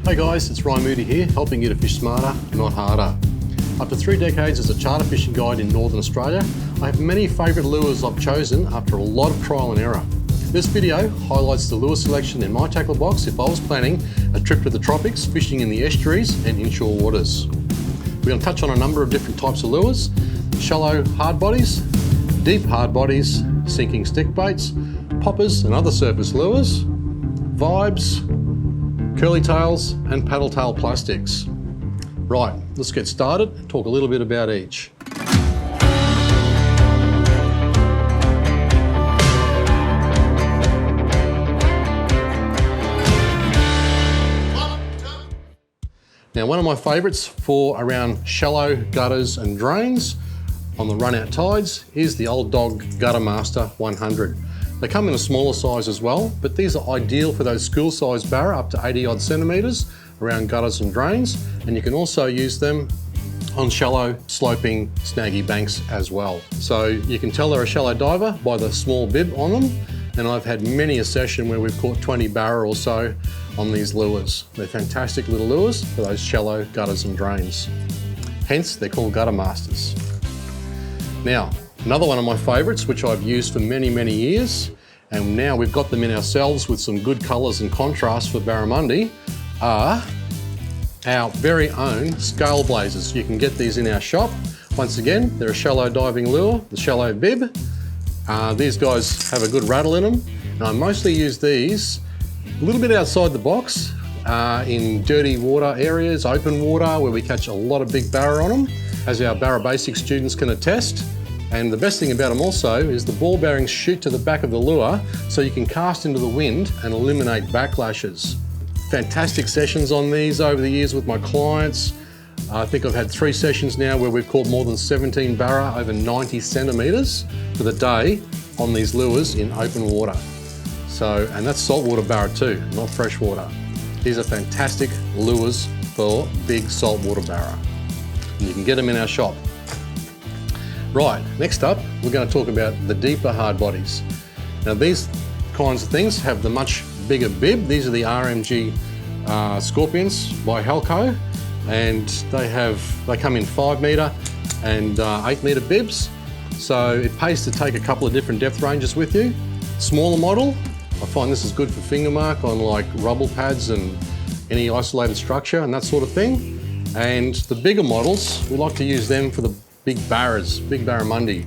Hey guys, it's Ryan Moody here, helping you to fish smarter, not harder. After 3 decades as a charter fishing guide in Northern Australia, I have many favourite lures I've chosen after a lot of trial and error. This video highlights the lure selection in my tackle box if I was planning a trip to the tropics, fishing in the estuaries and inshore waters. We're going to touch on a number of different types of lures: shallow hard bodies, deep hard bodies, sinking stick baits, poppers and other surface lures, vibes, curly tails and paddle tail plastics. Right, let's get started and talk a little bit about each. Now, one of my favourites for around shallow gutters and drains on the run-out tides is the Old Dog Guttermaster 100. They come in a smaller size as well, but these are ideal for those school-sized barra up to 80 odd centimetres around gutters and drains, and you can also use them on shallow sloping snaggy banks as well. So you can tell they're a shallow diver by the small bib on them, and I've had many a session where we've caught 20 barra or so on these lures. They're fantastic little lures for those shallow gutters and drains. Hence, they're called Gutter Masters. Now, another one of my favourites, which I've used for many, many years, and now we've got them in ourselves with some good colours and contrast for barramundi, are our very own Scale Blazers. You can get these in our shop. Once again, they're a shallow diving lure, the shallow bib. These guys have a good rattle in them. And I mostly use these a little bit outside the box in dirty water areas, open water, where we catch a lot of big barra on them, as our Barra Basics students can attest. And the best thing about them also is the ball bearings shoot to the back of the lure, so you can cast into the wind and eliminate backlashes. Fantastic sessions on these over the years with my clients. I think I've had 3 sessions now where we've caught more than 17 barra over 90 centimetres for the day on these lures in open water. So, and that's saltwater barra too, not freshwater. These are fantastic lures for big saltwater barra. And you can get them in our shop. Right, next up, we're going to talk about the deeper hard bodies. Now, these kinds of things have the much bigger bib. These are the RMG Scorpions by Halco, and they come in 5 metre and 8 metre bibs. So it pays to take a couple of different depth ranges with you. Smaller model, I find this is good for finger mark on like rubble pads and any isolated structure and that sort of thing. And the bigger models, we like to use them for the big barras, big barramundi,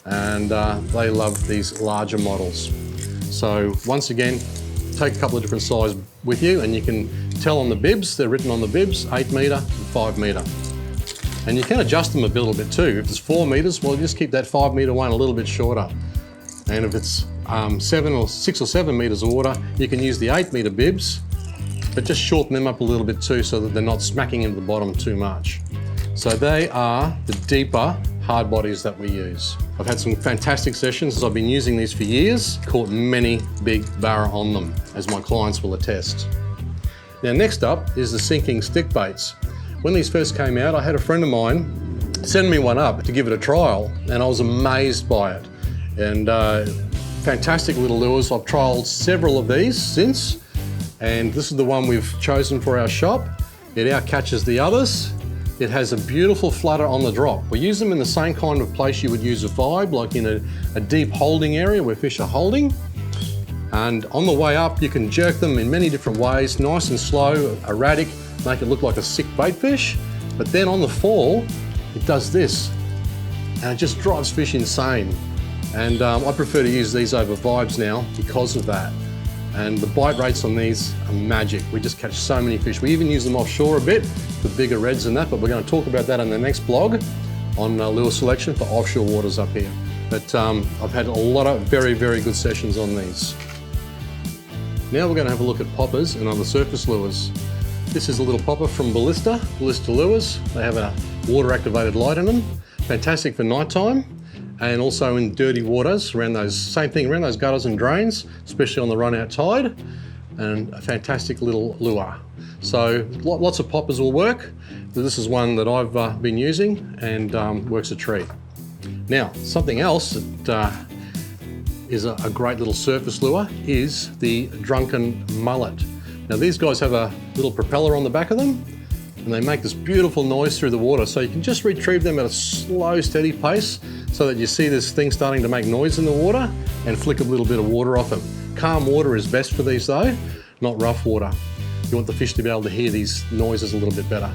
and they love these larger models. So once again, take a couple of different sizes with you, and you can tell on the bibs, they're written on the bibs, 8 metre and 5 metre. And you can adjust them a little bit too. If it's 4 metres, well, just keep that 5 metre one a little bit shorter. And if it's 6 or 7 metres of water, you can use the 8 metre bibs, but just shorten them up a little bit too, so that they're not smacking into the bottom too much. So they are the deeper hard bodies that we use. I've had some fantastic sessions as I've been using these for years, caught many big barra on them, as my clients will attest. Now, next up is the sinking stick baits. When these first came out, I had a friend of mine send me one up to give it a trial, and I was amazed by it. And fantastic little lures. I've trialled several of these since, and this is the one we've chosen for our shop. It outcatches the others. It has a beautiful flutter on the drop. We use them in the same kind of place you would use a vibe, like in a deep holding area where fish are holding. And on the way up, you can jerk them in many different ways, nice and slow, erratic, make it look like a sick bait fish. But then on the fall, it does this, and it just drives fish insane. And I prefer to use these over vibes now because of that. And the bite rates on these are magic. We just catch so many fish. We even use them offshore a bit for bigger reds and that, but we're going to talk about that in the next blog on lure selection for offshore waters up here. But I've had a lot of very, very good sessions on these. Now we're going to have a look at poppers and other surface lures. This is a little popper from Ballista Lures. They have a water activated light in them. Fantastic for nighttime. And also in dirty waters, around those gutters and drains, especially on the run-out tide, and a fantastic little lure. So lots of poppers will work. This is one that I've been using and works a treat. Now, something else that is a great little surface lure is the Drunken Mullet. Now these guys have a little propeller on the back of them, and they make this beautiful noise through the water. So you can just retrieve them at a slow, steady pace so that you see this thing starting to make noise in the water and flick a little bit of water off them. Calm water is best for these though, not rough water. You want the fish to be able to hear these noises a little bit better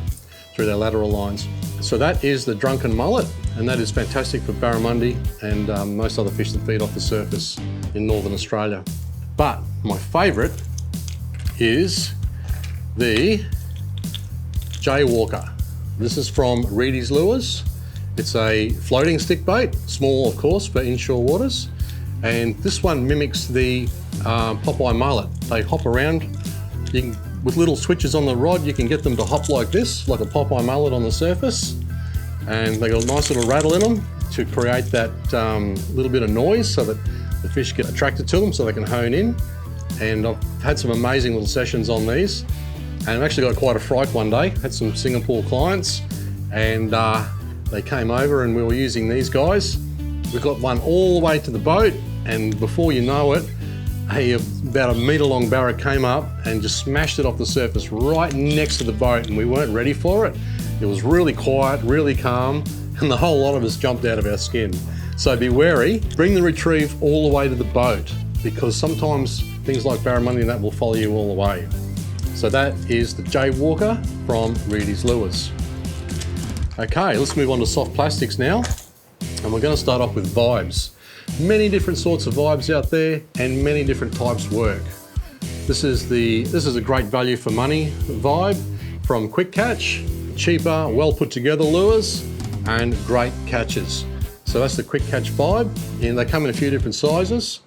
through their lateral lines. So that is the drunken mullet, and that is fantastic for barramundi and most other fish that feed off the surface in Northern Australia. But my favourite is the Jaywalker. This is from Reedy's Lures. It's a floating stick bait, small of course for inshore waters, and this one mimics the Popeye mullet. They hop around. With little switches on the rod, you can get them to hop like this, like a Popeye mullet on the surface, and they got a nice little rattle in them to create that little bit of noise so that the fish get attracted to them so they can hone in. And I've had some amazing little sessions on these. And I've actually got quite a fright one day. Had some Singapore clients, and they came over and we were using these guys. We got one all the way to the boat, and before you know it, about a metre long barra came up and just smashed it off the surface right next to the boat, and we weren't ready for it. It was really quiet, really calm, and the whole lot of us jumped out of our skin. So be wary, bring the retrieve all the way to the boat, because sometimes things like barramundi and that will follow you all the way. So that is the Jaywalker from Reedy's Lures. Okay, let's move on to soft plastics now. And we're going to start off with vibes. Many different sorts of vibes out there and many different types work. This is a great value for money vibe from Quick Catch. Cheaper, well put together lures and great catches. So that's the Quick Catch vibe, and they come in a few different sizes.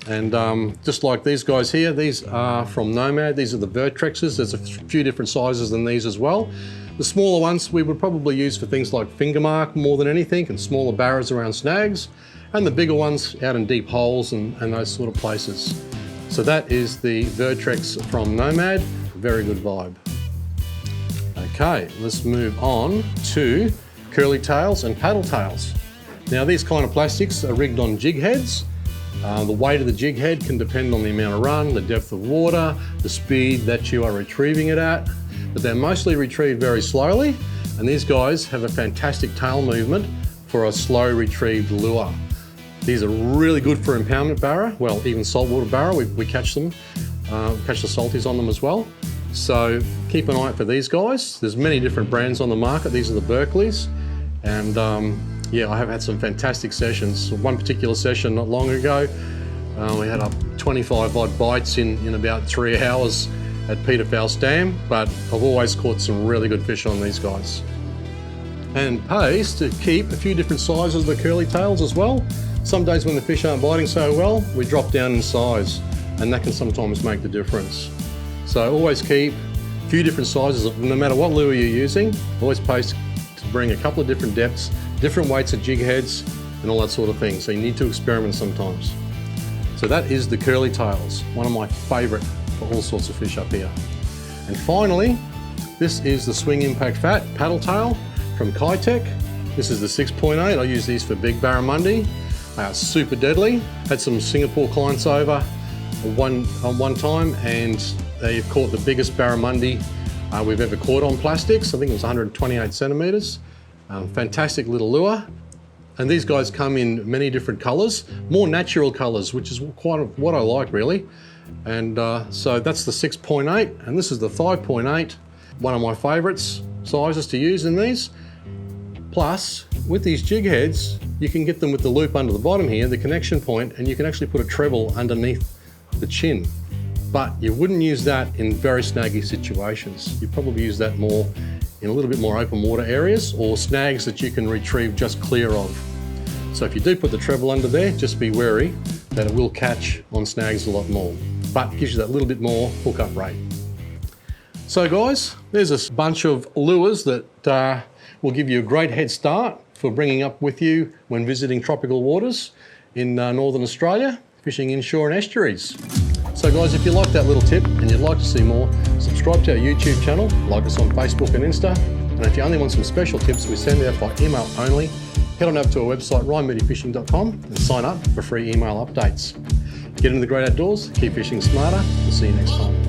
And just like these guys here, these are from Nomad. These are the Vertrexes. There's a few different sizes than these as well. The smaller ones we would probably use for things like finger mark more than anything, and smaller barras around snags, and the bigger ones out in deep holes and those sort of places. So that is the Vertrex from Nomad. Very good vibe. Okay, let's move on to curly tails and paddle tails. Now these kind of plastics are rigged on jig heads. The weight of the jig head can depend on the amount of run, the depth of water, the speed that you are retrieving it at, but they're mostly retrieved very slowly, and these guys have a fantastic tail movement for a slow retrieved lure. These are really good for impoundment barra, well, even saltwater barra, we catch them, catch the salties on them as well. So keep an eye out for these guys. There's many different brands on the market. These are the Berkeleys, and yeah, I have had some fantastic sessions. One particular session not long ago, we had up 25 odd bites in about 3 hours at Peter Faust Dam, but I've always caught some really good fish on these guys. And pays to keep a few different sizes of the curly tails as well. Some days when the fish aren't biting so well, we drop down in size, and that can sometimes make the difference. So always keep a few different sizes, no matter what lure you're using. Always pays to bring a couple of different depths, different weights of jig heads, and all that sort of thing. So you need to experiment sometimes. So that is the curly tails, one of my favourite for all sorts of fish up here. And finally, this is the Swing Impact Fat paddle tail from Keitech. This is the 6.8. I use these for big barramundi. They are super deadly. Had some Singapore clients over on one time, and they've caught the biggest barramundi we've ever caught on plastics. I think it was 128 centimetres. Fantastic little lure. And these guys come in many different colours, more natural colours, which is quite what I like really. And so that's the 6.8, and this is the 5.8, one of my favourites sizes to use in these. Plus, with these jig heads, you can get them with the loop under the bottom here, the connection point, and you can actually put a treble underneath the chin. But you wouldn't use that in very snaggy situations. You probably use that more in a little bit more open water areas or snags that you can retrieve just clear of. So if you do put the treble under there, just be wary that it will catch on snags a lot more, but gives you that little bit more hookup rate. So guys, there's a bunch of lures that will give you a great head start for bringing up with you when visiting tropical waters in Northern Australia, fishing inshore and estuaries. So guys, if you like that little tip and you'd like to see more, subscribe to our YouTube channel, like us on Facebook and Insta, and if you only want some special tips we send out by email only, head on over to our website ryanmoodifishing.com and sign up for free email updates. Get into the great outdoors, keep fishing smarter, we'll see you next time.